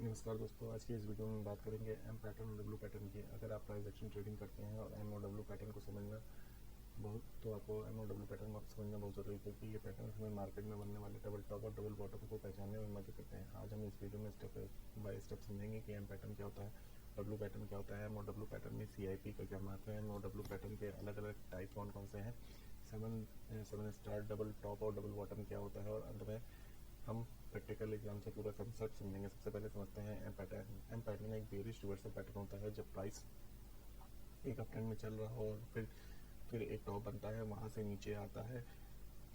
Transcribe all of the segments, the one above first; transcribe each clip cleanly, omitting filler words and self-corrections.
नमस्कार दोस्तों, आज की इस वीडियो में बात करेंगे एम पैटर्न और डब्ल्यू पैटर्न की। अगर आप प्राइस एक्शन ट्रेडिंग करते हैं और एम और डब्ल्यू पैटर्न को समझना तो आपको एम और डब्ल्यू पैटर्न को समझना बहुत ज़रूरी है, क्योंकि ये पैटर्न हमें मार्केट में बनने वाले डबल टॉप और डबल बॉटम को पहचानने में मदद करते हैं। आज हम इस वीडियो में स्टेप बाय स्टेप समझेंगे कि एम पैटर्न क्या होता है, डब्ल्यू पैटर्न क्या होता है, एम और डब्ल्यू पैटर्न में CIP का क्या महत्व है, एम और डब्ल्यू पैटर्न के अलग अलग टाइप कौन कौन से हैं, सेवन स्टार डबल टॉप और डबल बॉटम क्या होता है, और अंत में हम प्रैक्टिकल एग्जाम से पूरा कंसेप्ट समझेंगे। सबसे पहले समझते हैं एम पैटर्न। एम पैटर्न एक बेरिश रिवर्सल पैटर्न होता है। जब प्राइस एक अप ट्रेंड में चल रहा हो और फिर एक टॉप बनता है, वहाँ से नीचे आता है,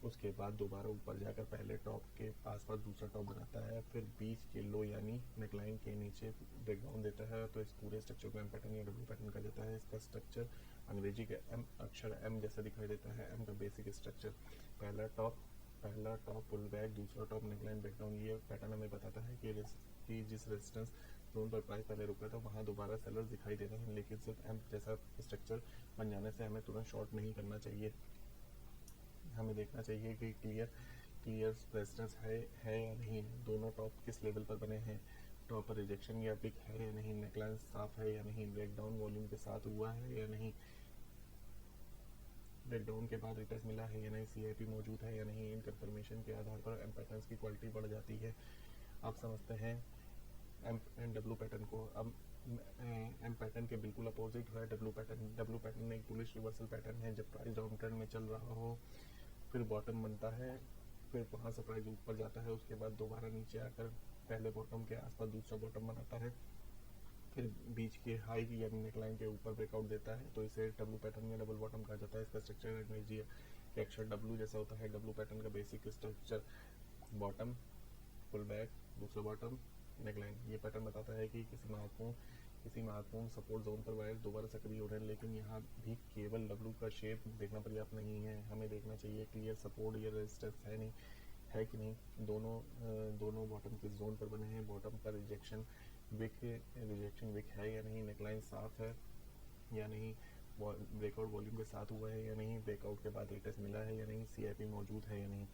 उसके बाद दोबारा ऊपर जाकर पहले टॉप के आसपास दूसरा टॉप बनाता है, फिर बीच के लो यानी नेकलाइन के नीचे ब्रेकडाउन देता है। तो इस पूरे स्ट्रक्चर को एम पैटर्न या डब्ल्यू पैटर्न कहा जाता है। इसका स्ट्रक्चर अंग्रेजी के एम अक्षर एम जैसा दिखाई देता है। एम का बेसिक स्ट्रक्चर पहला टॉप पुल बैक, दूसरा टॉप नेकलाइन ब्रेकडाउन। ये पैटर्न हमें बताता है कि जिस रेजिस्टेंस जोन पर प्राइस पहले रुका था वहाँ दोबारा सेलर्स दिखाई दे रहे हैं, लेकिन सिर्फ एम जैसा स्ट्रक्चर बन जाने से हमें तुरंत शॉर्ट नहीं करना चाहिए। हमें देखना चाहिए कि क्लियर रेजिस्टेंस है या नहीं, दोनों टॉप किस लेवल पर बने हैं, टॉप पर रिजेक्शन या पिक है या नहीं, नेकलाइन साफ है या नहीं, ब्रेकडाउन वॉल्यूम के साथ हुआ है या नहीं, ब्रेकडाउन के बाद रिटेस्ट मिला है या नहीं, CIP मौजूद है या नहीं। इन कंफर्मेशन के आधार पर एम पैटर्न्स की क्वालिटी बढ़ जाती है। आप समझते हैं एम एंड डब्ल्यू पैटर्न को। अब एम पैटर्न के बिल्कुल अपोजिट है डब्ल्यू पैटर्न। डब्ल्यू पैटर्न एक बुलिश रिवर्सल पैटर्न है। जब प्राइस डाउन ट्रेंड में चल रहा हो, फिर बॉटम बनता है, फिर वहाँ से प्राइस ऊपर जाता है, उसके बाद दोबारा नीचे आकर पहले बॉटम के आसपास दूसरा बॉटम बनाता है, फिर बीच के हाई यानी नेकलाइन के ऊपर ब्रेकआउट देता है, तो इसे डब्ल्यू पैटर्न या डबल बॉटम कहा जाता है। इसका स्ट्रक्चर अंग्रेजी के अक्षर डब्ल्यू जैसा होता है। डब्ल्यू पैटर्न का basic structure bottom, pull back, दूसरा बॉटम, नेकलाइन। ये पैटर्न बताता है कि किसी महत्वपूर्ण सपोर्ट जोन पर वायर दोबारा सक्रिय हो रहे हैं, लेकिन यहाँ भी केवल डब्ल्यू का शेप देखना पर्याप्त नहीं है। हमें देखना चाहिए क्लियर सपोर्ट या रेजिस्टेंस है कि नहीं, दोनों बॉटम किस जोन पर बने हैं, बॉटम का रिजेक्शन विक है या नहीं, नेकलाइन साफ है या नहीं, ब्रेकआउट वॉल्यूम के साथ हुआ है या नहीं, ब्रेकआउट के बाद रिटेस्ट मिला है या नहीं, CIP मौजूद है या नहीं।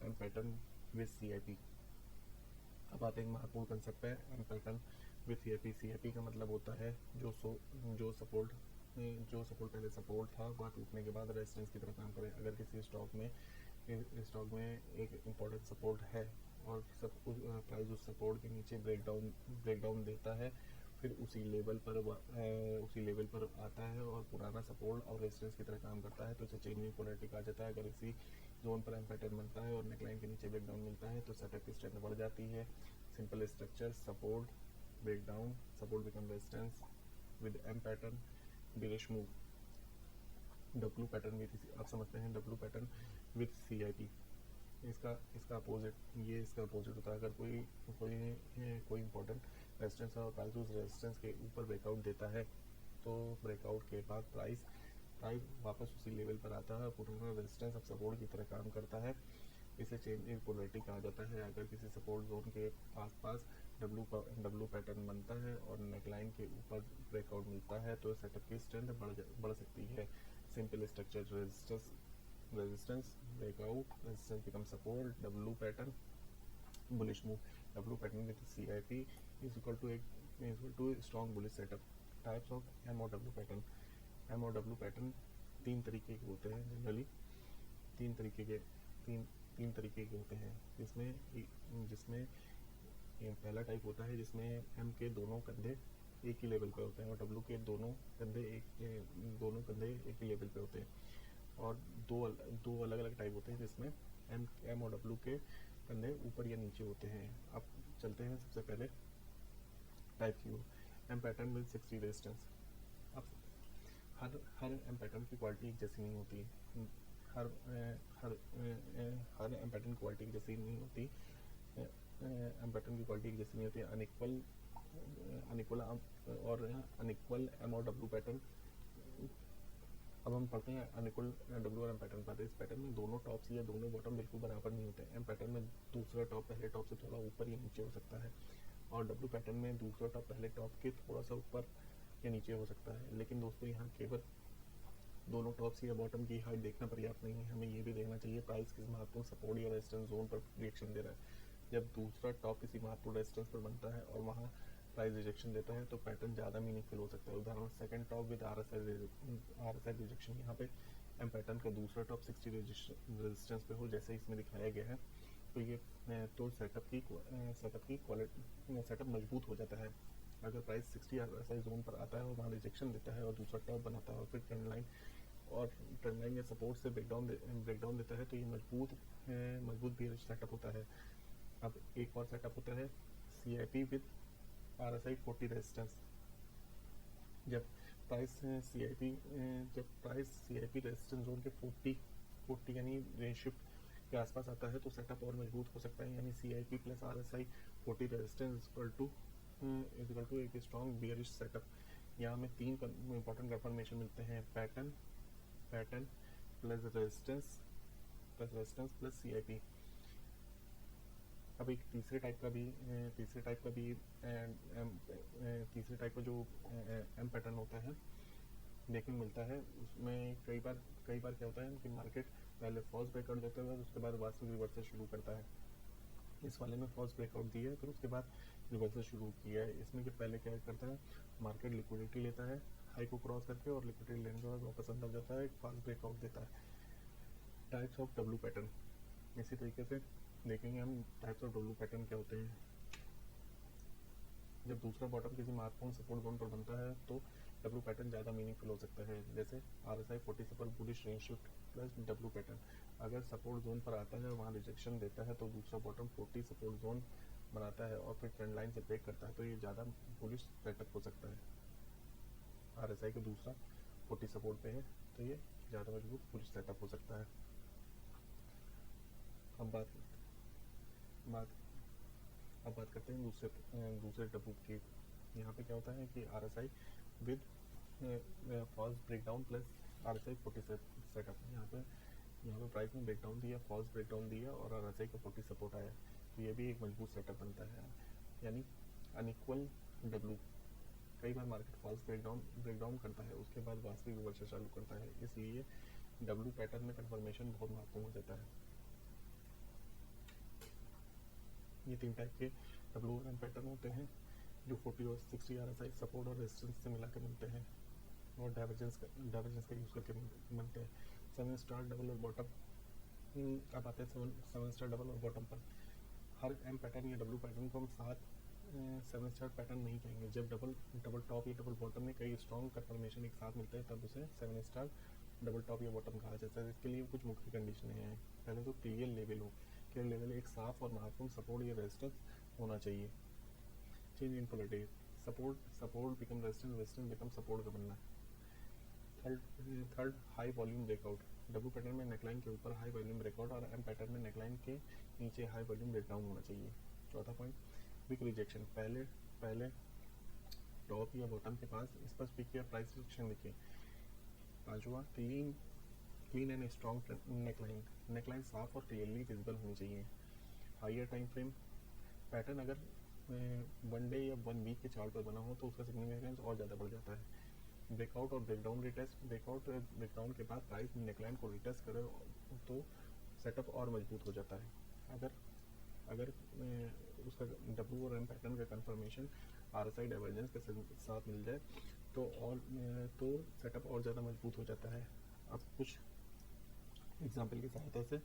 M pattern with CIP। अब आते हैं महत्वपूर्ण कंसेप्ट पे, एम पैटर्न विद CIP का मतलब होता है जो सपोर्ट पहले सपोर्ट था वह टूटने के बाद रेजिस्टेंस की तरह काम करे। अगर किसी स्टॉक में एक इम्पोर्टेंट सपोर्ट है और प्राइस उस सपोर्ट के नीचे ब्रेकडाउन देता है, फिर उसी लेवल पर आता है और पुराना सपोर्ट और रेजिस्टेंस की तरह काम करता है, तो इसे चेंजिंग पोलैरिटी कहा जाता है। अगर इसी जोन पर एम पैटर्न बनता है और नेकलाइन के नीचे ब्रेकडाउन मिलता है, तो सेटअप की स्ट्रेंथ बढ़ जाती है। Simple structure support breakdown, support become resistance with M pattern, bearish move. W pattern with, आप समझते हैं डब्ल्यू पैटर्न विद CIP। इसका अपोजिट होता है। अगर कोई इंपॉर्टेंट रेजिस्टेंस है और प्राइस उस रेजिस्टेंस के ऊपर ब्रेकआउट देता है, तो ब्रेकआउट के बाद प्राइस वापस उसी लेवल पर आता है, पुराना रेजिस्टेंस अब सपोर्ट की तरह काम करता है। इसे चेंजिंग पोलैरिटी कहा जाता है। अगर किसी सपोर्ट जोन के आसपास डब्ल्यू पैटर्न बनता है और नेकलाइन के ऊपर ब्रेकआउट मिलता है, तो सेटअप की स्ट्रेंथ बढ़ सकती है। Simple structure resistance breakout, resistance become support, W pattern bullish move. W pattern with CIP is equal to strong bullish setup. Types of M और डब्ल्यू पैटर्न। एम और डब्ल्यू पैटर्न तीन तरीके के होते हैं। जनरली तीन तरीके के होते हैं, जिसमें पहला टाइप होता है जिसमें एम के दोनों कंधे एक ही लेवल पे होते हैं और डब्ल्यू के दोनों कंधे एक ही लेवल पे होते हैं। और दो अलग अलग टाइप होते हैं जिसमें एम और डब्ल्यू के कंधे ऊपर या नीचे होते हैं। अब चलते हैं सबसे पहले टाइप की ओर। M pattern with 60 resistance. अब हर एम पैटर्न की क्वालिटी एक जैसी नहीं होती। हर एम पैटर्न की क्वालिटी एक जैसी नहीं होती। एम पैटर्न की क्वालिटी एक जैसी नहीं होती। अनइक्वल एम और डब्ल्यू पैटर्न। अब हम पढ़ते हैं अनइक्वल डब्ल्यू और एम पैटर्न पर। इस पैटर्न में दोनों टॉप्स या दोनों बॉटम बिल्कुल बराबर नहीं होते। एम पैटर्न में दूसरा टॉप पहले टॉप से थोड़ा ऊपर या नीचे हो सकता है, और डब्ल्यू पैटर्न में दूसरा टॉप पहले टॉप के थोड़ा सा ऊपर या नीचे हो सकता है। लेकिन दोस्तों, यहाँ केवल दोनों टॉप्स या बॉटम की हाइट देखना पर्याप्त नहीं है, हमें ये भी देखना चाहिए प्राइस किस महत्वपूर्ण सपोर्ट या रेजिस्टेंस जोन पर रिएक्शन दे रहा है। जब दूसरा टॉप किसी महत्वपूर्ण रेजिस्टेंस पर बनता है और वहाँ प्राइस रिजेक्शन देता है तो पैटर्न ज़्यादा मीनिंगफुल हो सकता है। उदाहरण second top with RSI rejection, यहाँ पे एम पैटर्न का दूसरा टॉप 60 रेजिस्टेंस पे हो जैसे इसमें दिखाया गया है, तो ये तो सेटअप की क्वालिटी सेटअप मजबूत हो जाता है। अगर प्राइस 60 RSI जोन पर आता है और वहाँ रिजेक्शन देता है और दूसरा टॉप बनाता है और फिर ट्रेंड लाइन या सपोर्ट से ब्रेकडाउन देता है तो ये मजबूत बेयरिश सेटअप होता है। अब एक और सेटअप होता है CIP विद RSI 40 रेजिस्टेंस। जब प्राइस CIP रेजिस्टेंस जोन के 40 यानी रेंज शिफ्ट के आसपास आता है तो सेटअप और मजबूत हो सकता है, यानी CIP plus RSI 40 resistance equal to एक स्ट्रॉन्ग बियरिश सेटअप। यहाँ हमें 3 इंपॉर्टेंट कंफर्मेशन मिलते हैं, pattern plus resistance plus CIP। अब एक तीसरे टाइप का जो एम पैटर्न होता है देखने मिलता है, उसमें कई बार क्या होता है कि मार्केट पहले फॉल्स ब्रेकआउट देता है उसके बाद वास्तविक रिवर्सल शुरू करता है। इस वाले में फॉल्स ब्रेकआउट दिया है फिर उसके बाद रिवर्सल शुरू किया है। इसमें कि पहले क्या करता है, मार्केट लिक्विडिटी लेता है हाई को क्रॉस करके और लिक्विडिटी लेने के बाद वापस अंदर जाता है, एक फॉल्स ब्रेकआउट देता है। टाइप्स ऑफ डब्ल्यू पैटर्न, इसी तरीके से देखेंगे हम टाइप्स ऑफ डब्ल्यू पैटर्न क्या होते हैं। जब दूसरा बॉटम किसी महत्वपूर्ण सपोर्ट जोन पर बनता है तो डब्ल्यू पैटर्न ज़्यादा मीनिंगफुल हो सकता है, जैसे RSI 40 से पर bullish range shift plus W pattern. अगर सपोर्ट जोन पर आता है और वहाँ रिजेक्शन देता है तो दूसरा बॉटम 40 सपोर्ट जोन बनाता है और फिर ट्रेंड लाइन से ब्रेक करता है तो ये ज़्यादा बुलिश सेटअप हो सकता है। RSI का दूसरा 40 सपोर्ट पे है तो ये ज़्यादा मजबूत बुलिश सेटअप हो सकता है। अब बात करते हैं दूसरे डब्ल्यू की। यहाँ पे क्या होता है कि RSI with false breakdown plus RSI 40 setup. यहाँ पे प्राइस में ब्रेकडाउन दिया, फॉल्स ब्रेकडाउन दिया और RSI का 40 सपोर्ट आया तो ये भी एक मजबूत सेटअप बनता है, यानी अनइक्वल डब्ल्यू। कई बार मार्केट फॉल्स ब्रेकडाउन करता है उसके बाद वास्तविक रिवर्सल चालू करता है, इसलिए डब्ल्यू पैटर्न में कन्फर्मेशन बहुत महत्वपूर्ण हो जाता है। ये 3 टाइप के WM पैटर्न होते हैं जो 40 और 60 RSI सपोर्ट और रेजिस्टेंस से मिलाकर मिलते हैं और डाइवर्जेंस का यूज़ करके बनते हैं। 7 स्टार डबल और बॉटम। अब आते हैं 7 स्टार डबल और बॉटम पर। हर एम पैटर्न या डब्ल्यू पैटर्न को हम साथ 7 स्टार पैटर्न नहीं कहेंगे। जब डबल टॉप या डबल बॉटम में कई स्ट्रॉन्ग कंफर्मेशन एक साथ मिलते हैं तब उसे 7 स्टार डबल टॉप या बॉटम कहा जाता है। इसके लिए कुछ मुख्य कंडीशनें हैं। पहले तो क्लियर लेवल एक साफ और महत्वपूर्ण सपोर्ट या रेजिस्टेंस होना चाहिए। Change in polarity, support become resistance become support का बनना। Third high volume breakout. W pattern में नेकलाइन के ऊपर हाई वॉल्यूम ब्रेकआउट और एम पैटर्न में नेकलाइन के नीचे हाई वॉल्यूम ब्रेकडाउन होना चाहिए। चौथा पॉइंट विक रिजेक्शन, पहले टॉप या बॉटम के पास स्पष्ट विक या प्राइस रिजेक्शन दिखे। पांचवा क्लीन एंड स्ट्रॉन्ग नेकलाइन साफ और क्लियरली विजिबल होनी चाहिए। हायर टाइम फ्रेम, पैटर्न अगर 1 डे या 1 वीक के चार्ट पर बना हो तो उसका सिग्निफिकेंस और ज़्यादा बढ़ जाता है। ब्रेकआउट और ब्रेकडाउन ब्रेकडाउन के बाद प्राइस नेकलाइन को रिटेस्ट करे तो सेटअप और मजबूत हो जाता है। अगर उसका डब्ल्यू और एम पैटर्न का कंफर्मेशन RSI डाइवर्जेंस के साथ मिल जाए तो सेटअप और ज़्यादा मजबूत हो जाता है। अब कुछ एग्जाम्पल की सहायता से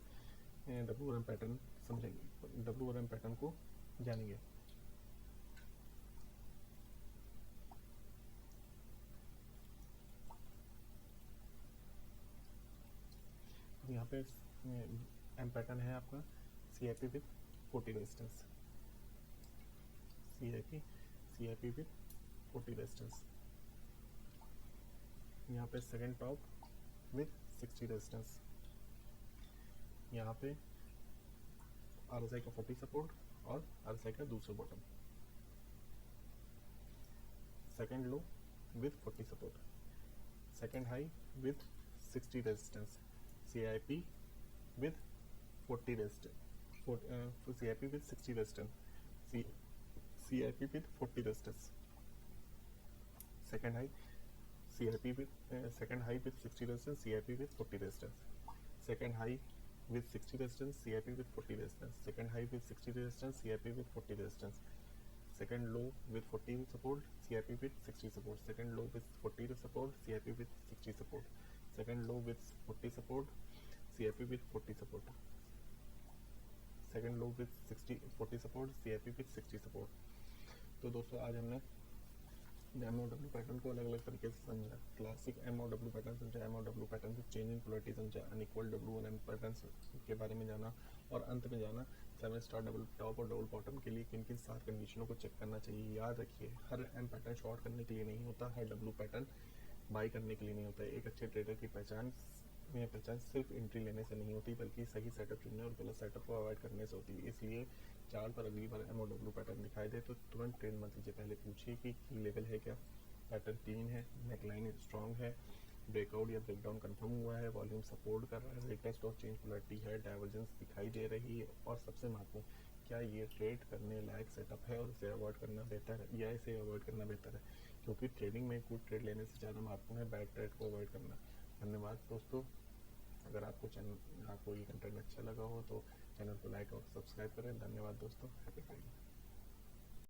डब्ल्यू और एम पैटर्न समझेंगे, डब्ल्यू और एम पैटर्न को जानेंगे। यहाँ पे एम पैटर्न है आपका CIP with 40 resistance, CIP with 40 resistance. यहाँ पे सेकंड टॉप विद 60 रेजिस्टेंस। यहाँ पे RSI का 40 सपोर्ट और RSI का दूसरा bottom. Second low with 40 support, second high with 60 resistance, CIP with 40 resistance, CIP with 60 resistance, CIP with 40 resistance. Second high with 60 resistance, CIP with 40 resistance. Second high with 60 resistance, CIP with 40 resistance. Second high with 60 resistance, CIP with 40 resistance. Second low with 40 support, CIP with 60 support. Second low with 40 support, CIP with 60 support. Second low with 40 support, CIP with 40 support. Second low with 40 support, CIP with 60 support. तो दोस्तों आज हमने MOW pattern को अलग अलग तरीके से समझा. क्लासिक MOW पैटर्न समझा, MOW पैटर्न से चेंज इन पोलैरिटी समझा, अनइक्वल W1M पैटर्न के बारे में जाना और अंत में जाना 7 स्टार डबल टॉप और डबल बॉटम के लिए किन किन 7 कंडीशनों को चेक करना चाहिए. याद रखिए हर M पैटर्न शॉर्ट करने के लिए नहीं होता, हर W पैटर्न बाई करने के लिए नहीं होता. एक अच्छे ट्रेडर की पहचान सिर्फ एंट्री लेने से नहीं होती बल्कि सही सेटअप चुनने और गलत सेटअप को अवॉइड करने से होती है. इसलिए चार्ट पर अगली बार MOW पैटर्न दिखाई दे तो तुरंत ट्रेड मत लीजिए. पहले पूछिए कि की लेवल है क्या, पैटर्न क्लीन है, नेकलाइन स्ट्रॉन्ग है, ब्रेकआउट या ब्रेकडाउन कंफर्म हुआ है, वॉल्यूम सपोर्ट कर रहा है, रिटेस्ट और चेंज पोलैरिटी है, डाइवर्जेंस दिखाई दे रही है और सबसे महत्वपूर्ण क्या ये ट्रेड करने लायक सेटअप है और इसे अवॉइड करना बेहतर है या इसे अवॉइड करना बेहतर है. क्योंकि ट्रेडिंग में गुड ट्रेड लेने से ज़्यादा महत्वपूर्ण है बैड ट्रेड को अवॉइड करना. धन्यवाद दोस्तों. अगर आपको ये कंटेंट अच्छा लगा हो तो चैनल को लाइक और सब्सक्राइब करें. धन्यवाद दोस्तों. Happy trading.